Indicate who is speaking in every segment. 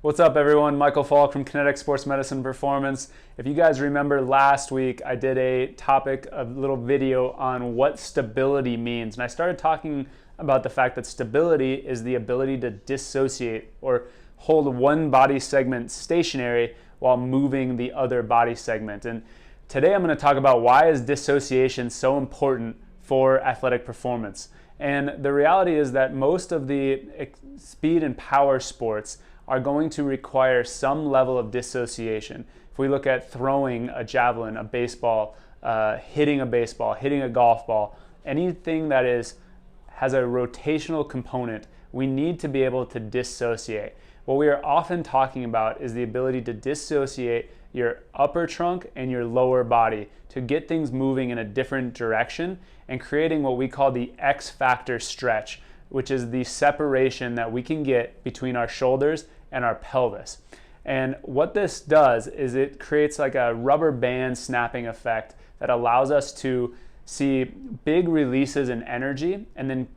Speaker 1: What's up, everyone? Michael Falk from Kinetic Sports Medicine Performance. If you guys remember last week, I did a little video on what stability means. And I started talking about the fact that stability is the ability to dissociate or hold one body segment stationary while moving the other body segment. And today I'm going to talk about why is dissociation so important for athletic performance. And the reality is that most of the speed and power sports are going to require some level of dissociation. If we look at throwing a javelin, a baseball, hitting a golf ball, anything that has a rotational component, we need to be able to dissociate. What we are often talking about is the ability to dissociate your upper trunk and your lower body to get things moving in a different direction and creating what we call the X factor stretch, which is the separation that we can get between our shoulders and our pelvis. And what this does is it creates like a rubber band snapping effect that allows us to see big releases in energy and then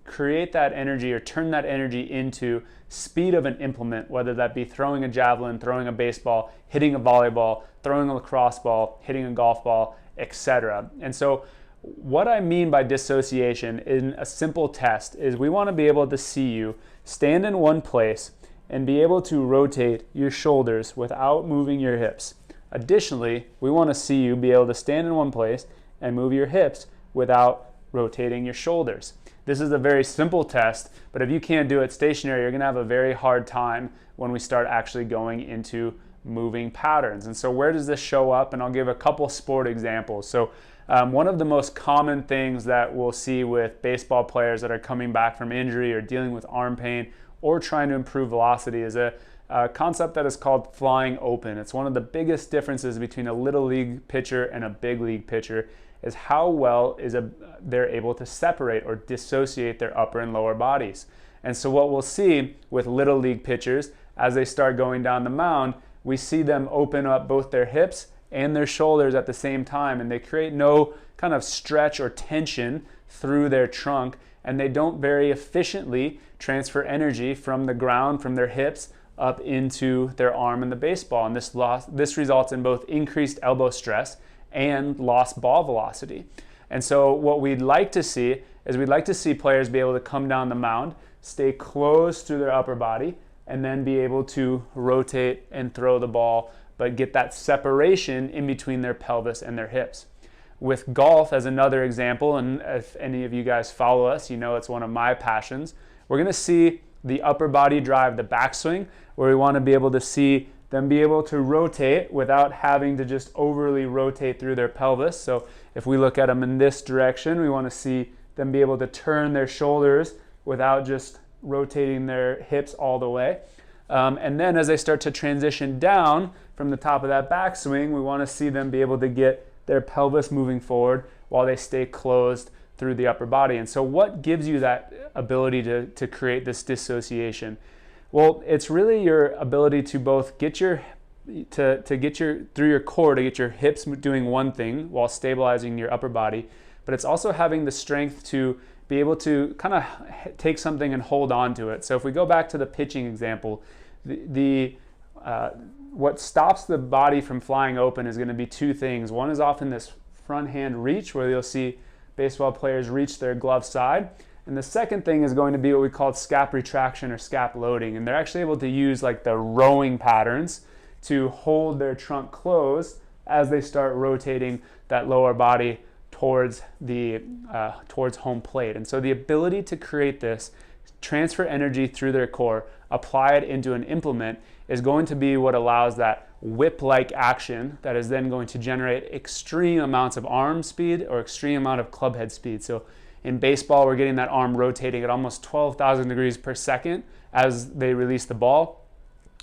Speaker 1: create that energy or turn that energy into speed of an implement, whether that be throwing a javelin, throwing a baseball, hitting a volleyball, throwing a lacrosse ball, hitting a golf ball, etc. And so what I mean by dissociation in a simple test is we want to be able to see you stand in one place and be able to rotate your shoulders without moving your hips. Additionally, we want to see you be able to stand in one place and move your hips without rotating your shoulders. This is a very simple test, but if you can't do it stationary, you're going to have a very hard time when we start actually going into moving patterns. And so where does this show up? And I'll give a couple sport examples. So one of the most common things that we'll see with baseball players that are coming back from injury or dealing with arm pain or trying to improve velocity is a concept that is called flying open. It's one of the biggest differences between a little league pitcher and a big league pitcher is how well they're able to separate or dissociate their upper and lower bodies. And so what we'll see with little league pitchers as they start going down the mound, we see them open up both their hips and their shoulders at the same time, and they create no kind of stretch or tension through their trunk, and they don't very efficiently transfer energy from the ground, from their hips, up into their arm and the baseball. And this results in both increased elbow stress and lost ball velocity. And so what we'd like to see is we'd like to see players be able to come down the mound, stay closed through their upper body, and then be able to rotate and throw the ball, but get that separation in between their pelvis and their hips. With golf as another example, and if any of you guys follow us, you know it's one of my passions, we're going to see the upper body drive the backswing, where we want to be able to see them be able to rotate without having to just overly rotate through their pelvis. So if we look at them in this direction, we want to see them be able to turn their shoulders without just rotating their hips all the way. And then as they start to transition down from the top of that backswing, we want to see them be able to get their pelvis moving forward while they stay closed through the upper body. And so what gives you that ability to create this dissociation? Well, it's really your ability to both get through your core to get your hips doing one thing while stabilizing your upper body, but it's also having the strength to be able to kind of take something and hold on to it. So if we go back to the pitching example, what stops the body from flying open is going to be two things. One is often this front hand reach, where you'll see baseball players reach their glove side. And the second thing is going to be what we call scap retraction or scap loading. And they're actually able to use like the rowing patterns to hold their trunk closed as they start rotating that lower body towards home plate. And so the ability to create this, transfer energy through their core, apply it into an implement, is going to be what allows that whip-like action that is then going to generate extreme amounts of arm speed or extreme amount of club head speed. So in baseball, we're getting that arm rotating at almost 12,000 degrees per second as they release the ball.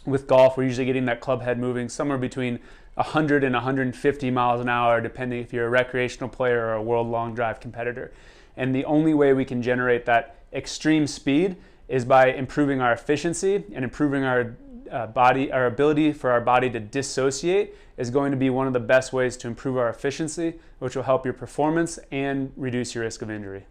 Speaker 1: With golf, we're usually getting that club head moving somewhere between 100 and 150 miles an hour, depending if you're a recreational player or a world long drive competitor. And the only way we can generate that extreme speed is by improving our efficiency and improving our ability for our body to dissociate is going to be one of the best ways to improve our efficiency, which will help your performance and reduce your risk of injury.